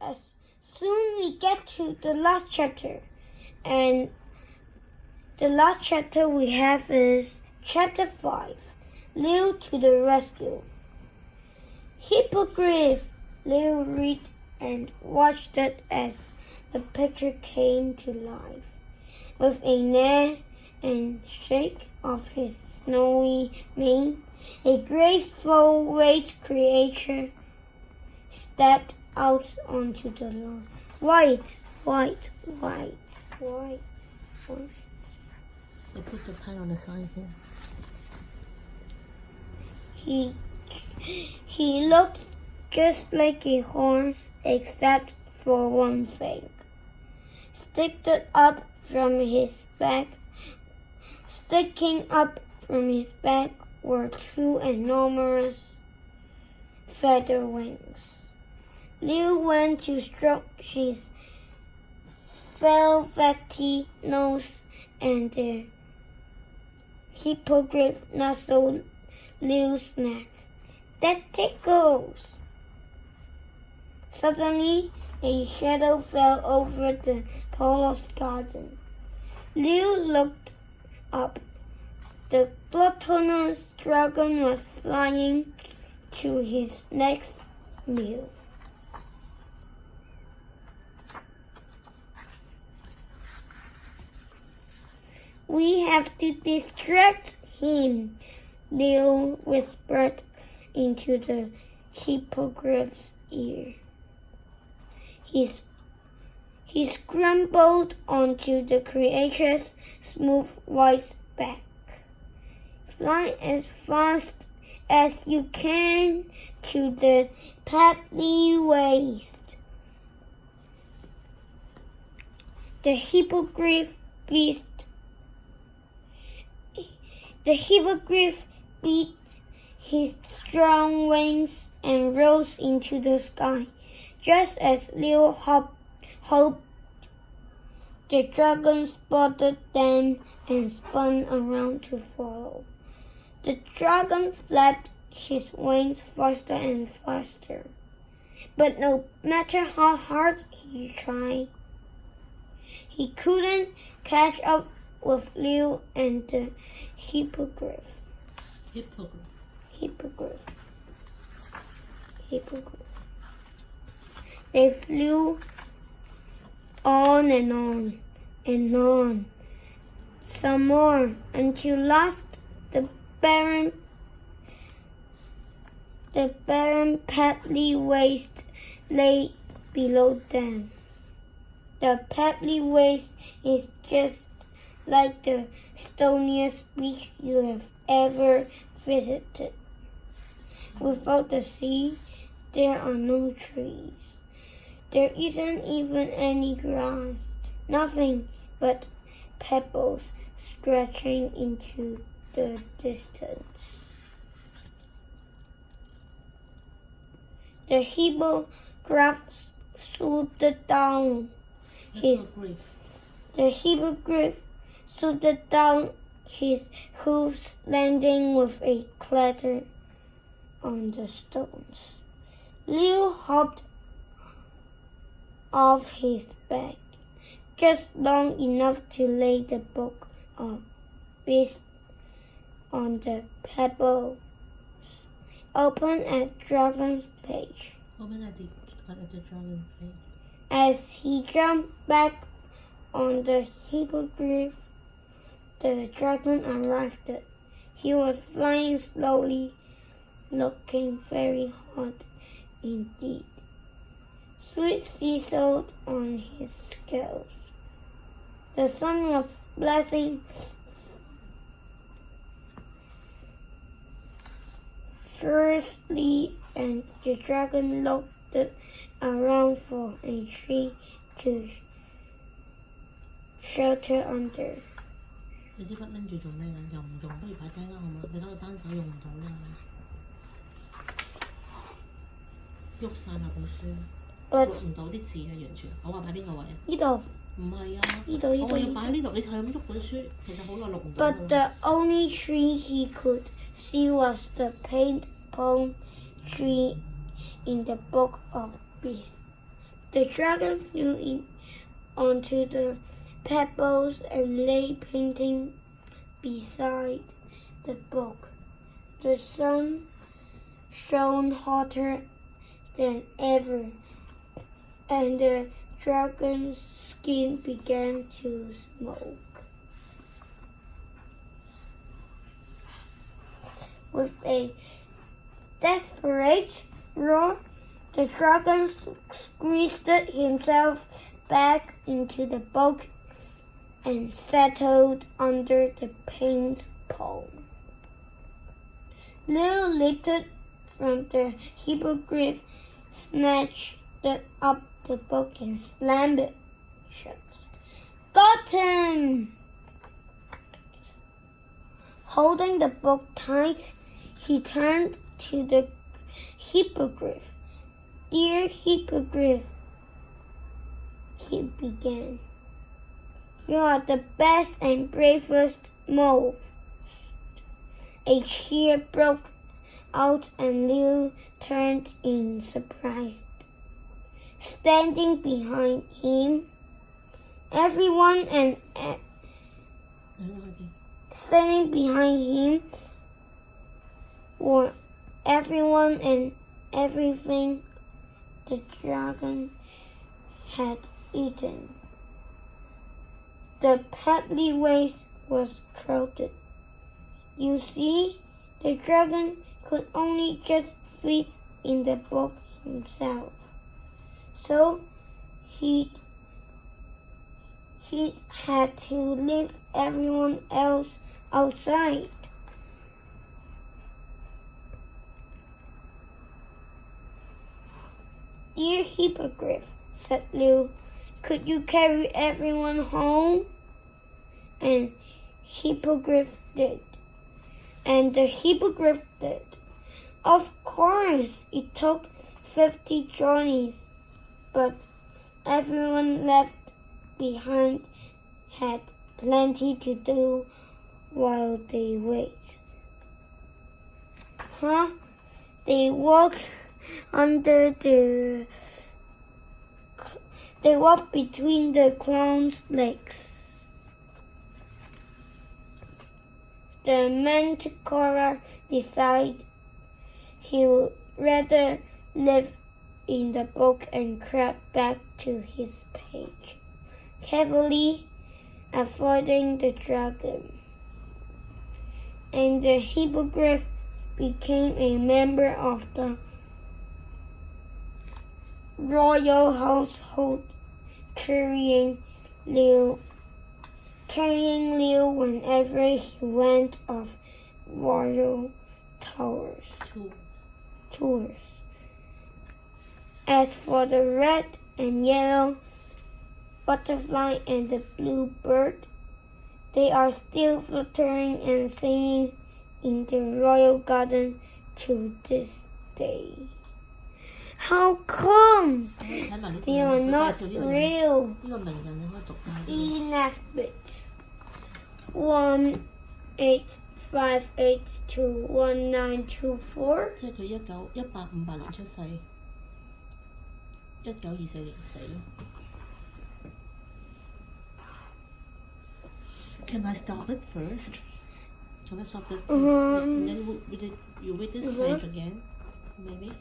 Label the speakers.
Speaker 1: as soon we get to the last chapter. And the last chapter we have is chapter 5, Leo to the rescue. Hippogriff. Leo read and watched it as the picture came to life. With a neigh and shake of his snowy mane, a graceful white creature stepped out onto the lawn. White.
Speaker 2: They put the pen on the sign
Speaker 1: He
Speaker 2: here.
Speaker 1: looked just like a horse, except for one thing. Sticking up from his back were two enormous feather wings. Leo went to stroke his velvety nose, and the hippogriff nuzzled Leo's neck. That tickles! Suddenly, a shadow fell over the Polo's garden. Leo looked up. The gluttonous dragon was flying to his next meal. We have to distract him, Leo whispered into the hippogriff's ear. He scrambled onto the creature's smooth white back. Fly as fast as you can to the pebbly waste. The hippogriff beat his strong wings and rose into the sky. Just as Leo hoped, the dragon spotted them and spun around to follow. The dragon flapped his wings faster and faster, but no matter how hard he tried, he couldn't catch up with Leo and the hippogriff. They flew on and on and on, some more, until last the barren pebbly waste lay below them. The pebbly waste is just like the stoniest beach you have ever visited. Without the sea, there are no trees. There isn't even any grass, nothing but pebbles stretching into the distance. The hippogriff swooped down. The hippogriff swooped down, his hoofs landing with a clatter on the stones. Leo hopped off his back, just long enough to lay the book of beasts on the pebbles. Open at Dragon's page.
Speaker 2: Open at the Dragon's page.
Speaker 1: As he jumped back on the hippogriff, the dragon arrived. He was flying slowly, looking very hot indeed. Sweat sizzled on his scales. The sun was blazing fiercely, and the dragon looked around for a tree to shelter under.
Speaker 2: 你支筆拎住做咩啊？又唔用，不如擺低啦，好嘛？你搞到單手用唔到啦，喐晒啦本書，錄唔到啲字啊，完全。我話擺邊個位啊？
Speaker 1: 呢度。
Speaker 2: 唔係啊，
Speaker 1: 呢度。
Speaker 2: 我要擺呢度，你就係咁喐本書，其實好耐錄唔到。
Speaker 1: But the only tree he could see was the paint palm tree in the book of beasts. The dragon flew in onto the pebbles and lay painting beside the book. The sun shone hotter than ever, and the dragon's skin began to smoke. With a desperate roar, the dragon squeezed himself back into the book and settled under the paint pole. Leo lifted from the hippogriff, snatched up the book and slammed it shut. Got him! Holding the book tight, he turned to the hippogriff. Dear hippogriff, he began, you are the best and bravest most. A cheer broke out and Leo turned in surprise. Standing behind him, standing behind him were everyone and everything the dragon had eaten. The pebbly waste was crowded. You see, the dragon could only just fit in the book himself. So he'd had to leave everyone else outside. Dear hippogriff, said Leo, could you carry everyone home? And hippogriff did. And the hippogriff did. Of course, it took 50 journeys, but everyone left behind had plenty to do while they wait. They walked between the clown's legs. The Manticora decided he would rather live in the book and crept back to his page, carefully avoiding the dragon. And the hippogriff became a member of the royal household, carrying Leo whenever he went on royal tours. As for the red and yellow butterfly and the blue bird, they are still fluttering and singing in the royal garden to this day. How come they are not real? E. Nesbitt, 1858-1924。
Speaker 2: 即係佢1858年出世，1924年死咯。Can I stop it first? Can I stop it? And then you read this page again, maybe?